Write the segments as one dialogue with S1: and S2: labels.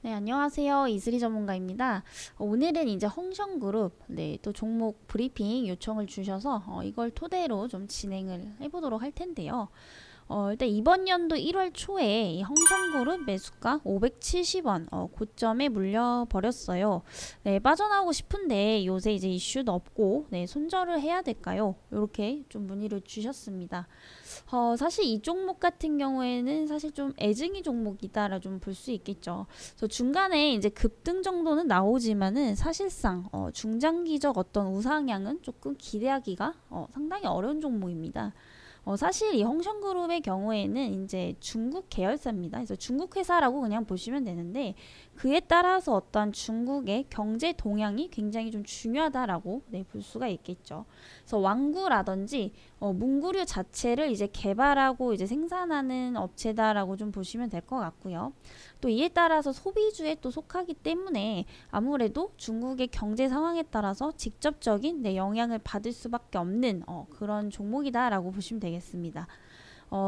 S1: 네, 안녕하세요. 이슬이 전문가입니다. 오늘은 이제 홍성그룹 또 종목 브리핑 요청을 주셔서 이걸 토대로 좀 진행을 해보도록 할 텐데요. 일단 이번 연도 1월 초에 이 홍성그룹 매수가 570원 고점에 물려버렸어요. 네, 빠져나오고 싶은데 요새 이제 이슈도 없고 손절을 해야 될까요? 이렇게 좀 문의를 주셨습니다. 사실 이 종목 같은 경우에는 사실 좀 애증이 종목이다라 좀 볼 수 있겠죠. 그래서 중간에 이제 급등 정도는 나오지만은 사실상 중장기적 어떤 우상향은 조금 기대하기가 상당히 어려운 종목입니다. 사실 이 홍성그룹의 경우에는 이제 중국 계열사입니다. 그래서 중국 회사라고 그냥 보시면 되는데 그에 따라서 어떤 중국의 경제 동향이 굉장히 좀 중요하다라고 볼 수가 있겠죠. 그래서 왕구라든지 문구류 자체를 이제 개발하고 이제 생산하는 업체다라고 좀 보시면 될 것 같고요. 또 이에 따라서 소비주에 또 속하기 때문에 아무래도 중국의 경제 상황에 따라서 직접적인 영향을 받을 수밖에 없는 그런 종목이다라고 보시면 되겠습니다.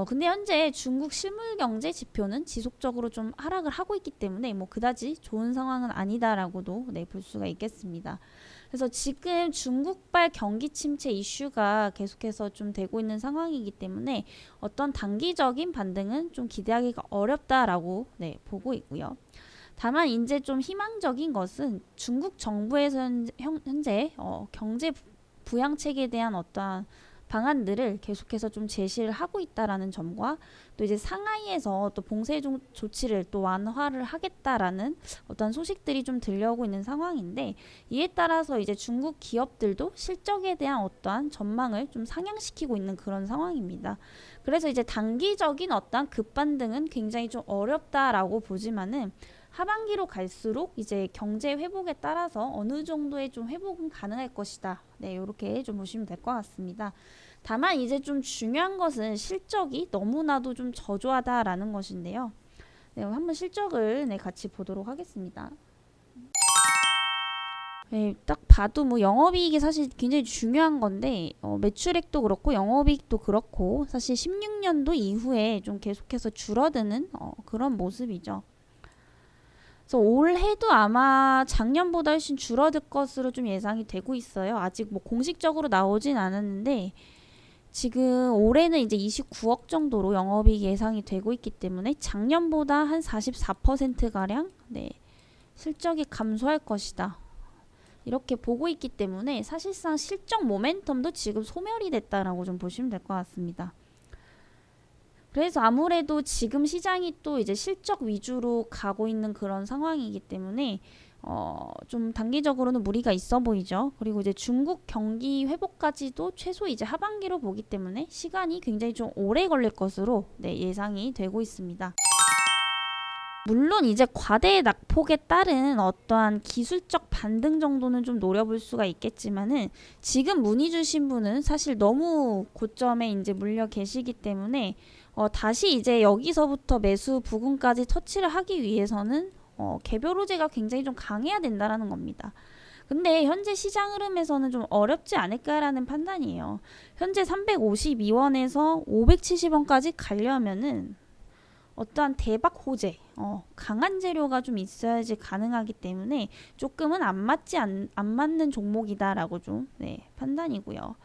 S1: 근데 현재 중국 실물 경제 지표는 지속적으로 좀 하락을 하고 있기 때문에 뭐 그다지 좋은 상황은 아니다라고도 볼 수가 있겠습니다. 그래서 지금 중국발 경기 침체 이슈가 계속해서 좀 되고 있는 상황이기 때문에 어떤 단기적인 반등은 좀 기대하기가 어렵다라고 보고 있고요. 다만 이제 좀 희망적인 것은 중국 정부에서 현재 경제 부양책에 대한 어떠한 방안들을 계속해서 좀 제시를 하고 있다라는 점과 또 이제 상하이에서 또 봉쇄 조치를 또 완화를 하겠다라는 어떤 소식들이 좀 들려오고 있는 상황인데 이에 따라서 이제 중국 기업들도 실적에 대한 어떠한 전망을 좀 상향시키고 있는 그런 상황입니다. 그래서 이제 단기적인 어떠한 급반등은 굉장히 좀 어렵다라고 보지만은 하반기로 갈수록 이제 경제 회복에 따라서 어느 정도의 좀 회복은 가능할 것이다. 이렇게 좀 보시면 될 것 같습니다. 다만 이제 좀 중요한 것은 실적이 너무나도 좀 저조하다라는 것인데요. 한번 실적을 같이 보도록 하겠습니다. 딱 봐도 뭐 영업이익이 사실 굉장히 중요한 건데 매출액도 그렇고 영업이익도 그렇고 사실 16년도 이후에 좀 계속해서 줄어드는 그런 모습이죠. 그래서 올해도 아마 작년보다 훨씬 줄어들 것으로 좀 예상이 되고 있어요. 아직 뭐 공식적으로 나오진 않았는데 지금 올해는 이제 29억 정도로 영업이익 예상이 되고 있기 때문에 작년보다 한 44%가량 실적이 감소할 것이다. 이렇게 보고 있기 때문에 사실상 실적 모멘텀도 지금 소멸이 됐다라고 좀 보시면 될 것 같습니다. 그래서 아무래도 지금 시장이 또 이제 실적 위주로 가고 있는 그런 상황이기 때문에 좀 단기적으로는 무리가 있어 보이죠. 그리고 이제 중국 경기 회복까지도 최소 이제 하반기로 보기 때문에 시간이 굉장히 좀 오래 걸릴 것으로 예상이 되고 있습니다. 물론 이제 과대 낙폭에 따른 어떠한 기술적 반등 정도는 좀 노려볼 수가 있겠지만은 지금 문의 주신 분은 사실 너무 고점에 이제 물려 계시기 때문에 다시 이제 여기서부터 매수 부근까지 터치를 하기 위해서는 개별 호재가 굉장히 좀 강해야 된다라는 겁니다. 근데 현재 시장 흐름에서는 좀 어렵지 않을까라는 판단이에요. 현재 352원에서 570원까지 가려면은 어떠한 대박 호재, 강한 재료가 좀 있어야지 가능하기 때문에 조금은 안 맞는 종목이다라고 좀 판단이고요.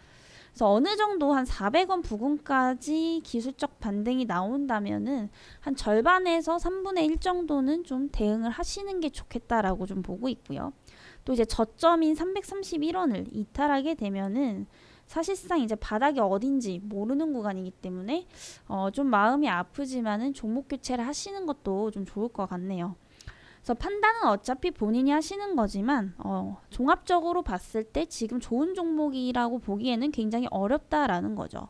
S1: 그래서 어느 정도 한 400원 부근까지 기술적 반등이 나온다면은 한 절반에서 3분의 1 정도는 좀 대응을 하시는 게 좋겠다라고 좀 보고 있고요. 또 이제 저점인 331원을 이탈하게 되면은 사실상 이제 바닥이 어딘지 모르는 구간이기 때문에 좀 마음이 아프지만은 종목 교체를 하시는 것도 좀 좋을 것 같네요. 그래서 판단은 어차피 본인이 하시는 거지만 종합적으로 봤을 때 지금 좋은 종목이라고 보기에는 굉장히 어렵다라는 거죠.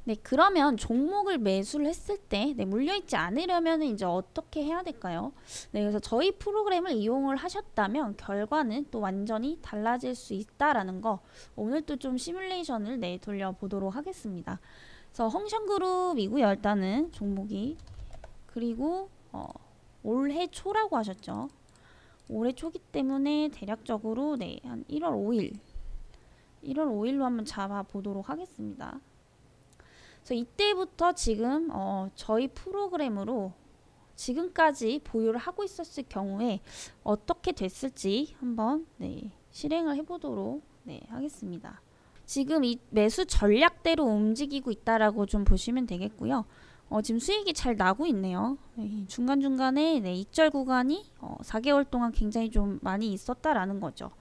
S1: 네, 그러면 종목을 매수를 했을 때, 네, 물려있지 않으려면 이제 어떻게 해야 될까요? 네, 그래서 저희 프로그램을 이용을 하셨다면 결과는 또 완전히 달라질 수 있다라는 거 오늘 또 좀 시뮬레이션을 돌려보도록 하겠습니다. 그래서 홍션그룹이고요. 일단은 종목이 그리고 올해 초라고 하셨죠. 올해 초기 때문에 대략적으로 한 1월 5일로 한번 잡아보도록 하겠습니다. 그래서 이때부터 지금 저희 프로그램으로 지금까지 보유를 하고 있었을 경우에 어떻게 됐을지 한번 실행을 해보도록 하겠습니다. 지금 이 매수 전략대로 움직이고 있다라고 좀 보시면 되겠고요. 지금 수익이 잘 나고 있네요. 중간중간에 익절 구간이 4개월 동안 굉장히 좀 많이 있었다라는 거죠.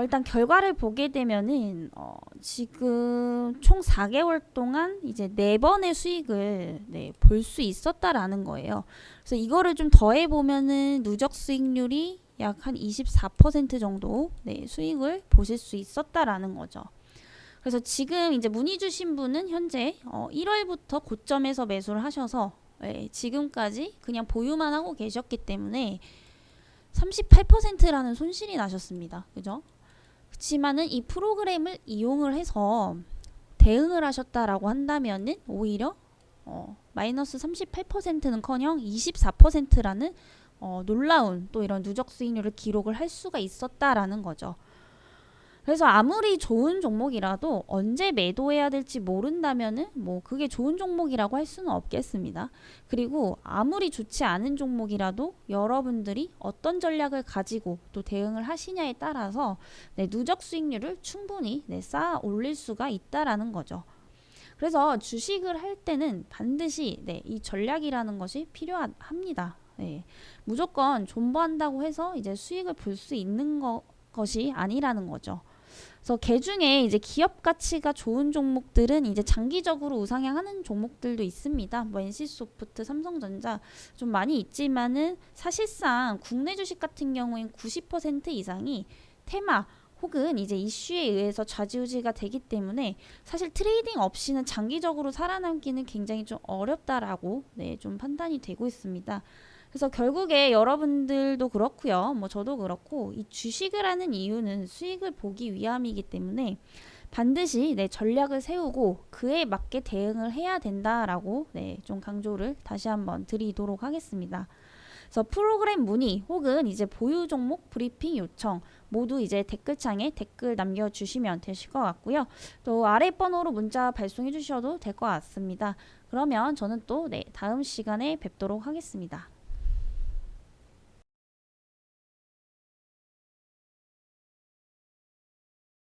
S1: 일단 결과를 보게 되면은 지금 총 4개월 동안 이제 4번의 수익을 볼 수 있었다라는 거예요. 그래서 이거를 좀 더해 보면은 누적 수익률이 약 한 24% 정도 수익을 보실 수 있었다라는 거죠. 그래서 지금 이제 문의 주신 분은 현재 1월부터 고점에서 매수를 하셔서 지금까지 그냥 보유만 하고 계셨기 때문에 38%라는 손실이 나셨습니다. 그죠? 그렇지만은 이 프로그램을 이용을 해서 대응을 하셨다라고 한다면은 오히려 마이너스 38%는커녕 24%라는 놀라운 또 이런 누적 수익률을 기록을 할 수가 있었다라는 거죠. 그래서 아무리 좋은 종목이라도 언제 매도해야 될지 모른다면은 뭐 그게 좋은 종목이라고 할 수는 없겠습니다. 그리고 아무리 좋지 않은 종목이라도 여러분들이 어떤 전략을 가지고 또 대응을 하시냐에 따라서 누적 수익률을 충분히 쌓아 올릴 수가 있다라는 거죠. 그래서 주식을 할 때는 반드시 이 전략이라는 것이 필요합니다. 무조건 존버한다고 해서 이제 수익을 볼 수 있는 것이 아니라는 거죠. 그래서 개 중에 이제 기업 가치가 좋은 종목들은 이제 장기적으로 우상향하는 종목들도 있습니다. 뭐 NC소프트, 삼성전자 좀 많이 있지만은 사실상 국내 주식 같은 경우엔 90% 이상이 테마 혹은 이제 이슈에 의해서 좌지우지가 되기 때문에 사실 트레이딩 없이는 장기적으로 살아남기는 굉장히 좀 어렵다라고 좀 판단이 되고 있습니다. 그래서 결국에 여러분들도 그렇고요. 뭐 저도 그렇고 이 주식을 하는 이유는 수익을 보기 위함이기 때문에 반드시 전략을 세우고 그에 맞게 대응을 해야 된다라고 좀 강조를 다시 한번 드리도록 하겠습니다. 그래서 프로그램 문의 혹은 이제 보유 종목 브리핑 요청 모두 이제 댓글창에 댓글 남겨주시면 되실 것 같고요. 또 아래 번호로 문자 발송해 주셔도 될 것 같습니다. 그러면 저는 또 다음 시간에 뵙도록 하겠습니다.